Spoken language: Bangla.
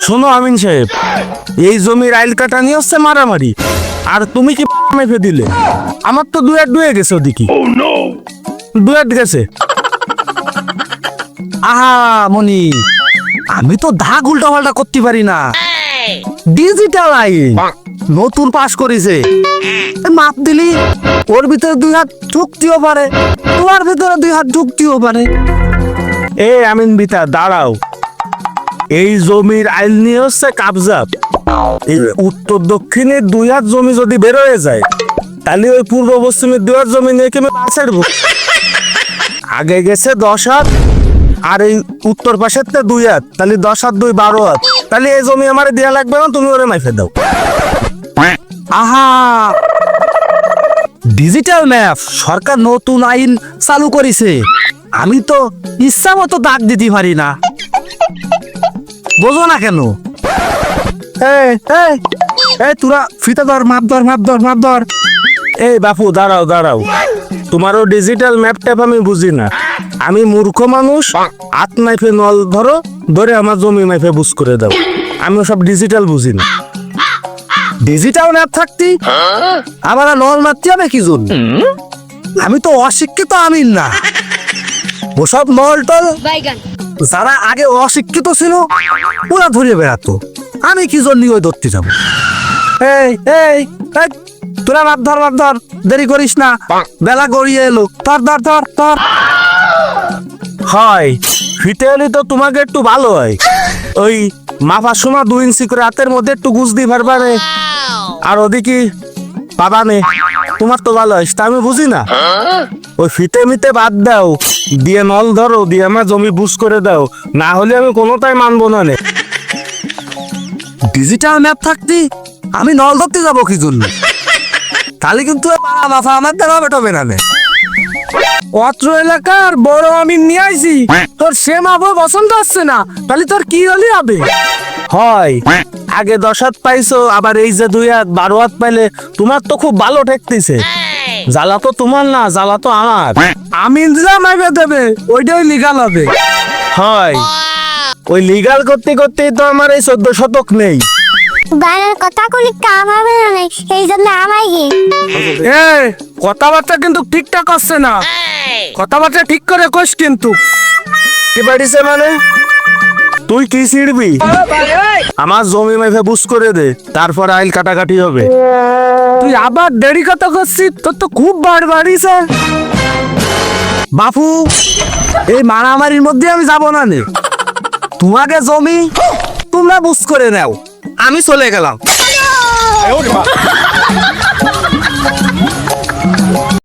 শোনো আমিন সাহেব, এই জমির আইল কাটা নিয়ে হচ্ছে মারামারি, আর তুমি কি মেপে দিলে? আমার তো দুয়ে গেছে ওদিকে, দুয়ে গেছে। আহা মনি, আমি তো দাগ উল্টা পাল্টা করতে পারি না। ডিজিটাল আইন নতুন পাস করেছে, মাপ দিলি ওর ভিতরে 2 হাত ঢুকতেও পারে, তোমার ভিতরে 2 হাত ঢুকতেও পারে। এ আমিন বিতা দাঁড়াও, এই জমির আইল নিয়ে হচ্ছে কাবজা। এই উত্তর দক্ষিণের 2 হাত জমি যদি বের হয়ে যায়, তাহলে ওই পূর্ব পশ্চিমের 2 হাত জমি নিয়ে কেমন ছাড়বো? আগে গেছে 10 হাত, আর এই উত্তর পাশের 2 হাত, তাহলে 10 হাত 2 12 হাত। তাহলে এই জমি আমার দেয়া লাগবে না, তুমি ওরে মাইফে দাও। আহা, ডিজিটাল ম্যাপ সরকার নতুন আইন চালু করেছে, আমি তো ইচ্ছা মতো দাগ দিতে পারি না, বোঝো না কেন? এই এই এই তোরা ফিতা ধর, মাপ ধর, মাপ ধর, মাপ ধর। এই বাপু দাঁড়াও দাঁড়াও, তোমারও ডিজিটাল ম্যাপ ট্যাপ আমি বুঝি না। আমি মূর্খ মানুষ, হাত মাইফে নল ধরো, ধরে আমার জমি মাইফে বুঝ করে দাও। আমি সব ডিজিটাল বুঝি না। ডিজিটাল ম্যাপ থাকতি আবার নল মারতে হবে কি জন্য? আমি তো অশিক্ষিত আমিন না, ওসব নল টল যারা আগে অশিক্ষিত ছিল ওরা ধরে বেড়াতো, আমি কি জন্য ওই ধরতে যাবো? এই এই এই, তোরা মাপ ধর, মাপ ধর, দেরি করিস না, বেলা গড়িয়ে এলো। ধর ধর ধর ধর। হয় ফিতে হলে তো তোমাকে একটু ভালো হয়, ওই মাপার সময় 2 ইঞ্চি করে হাতের মধ্যে একটু গুজ দিয়ে পারবানে, আর ওদিকে পাবা নে, তোমার তো ভালো হয়। তা আমি বুঝি না, ওই ফিতে মিতে বাদ দাও, দিয়ে নল ধরো, দিয়ে আমার জমি বুঝ করে দাও, না হলে আমি কোনোটাই মানবো না নে। ডিজিটাল ম্যাপ থাকতি আমি নল ধরতে যাবো কি জন্য? তাহলে কিন্তু মাথা আমার দ্বারা বেটবে না। অত্র এলাকার বড় আমি নিয়ে আইছি, তোর সে মাপও পছন্দ হচ্ছে না, তাহলে তোর কি হলে হবে? হয় আগে 10 হাত পাইছো, আবার এই যে 2 হাত 12 হাত পাইলে তোমার তো খুব ভালো ঠেকতেছে। জ্বালা তো তোমার না, জ্বালা তো আমার। আমি যা মাইবে দেবে ওইটাই লিগাল হবে। হয় ওই লিগাল করতে করতেই তো আমার এই 14 শতক নেই। বাইরের কথা কলি কাম হবে না, এই জন্য আমায় কি এ কথাবার্তা কিন্তু ঠিকঠাক আসছে না, কথাবার্তা ঠিক করে কইস কিন্তু। কি বাড়িছে মানে তুই কি ছিড়বি? আমার জমি মেপে বুঝ করে দে, তারপর আইল কাটাকাটি হবে। তুই আবার দেরি কথা করছিস, তোর তো খুব বাড়িছে। বাপু, এই মারামারির মধ্যে আমি যাব না নে, তোমাকে জমি তোমরা বুঝ করে নাও, আমি চলে গেলাম।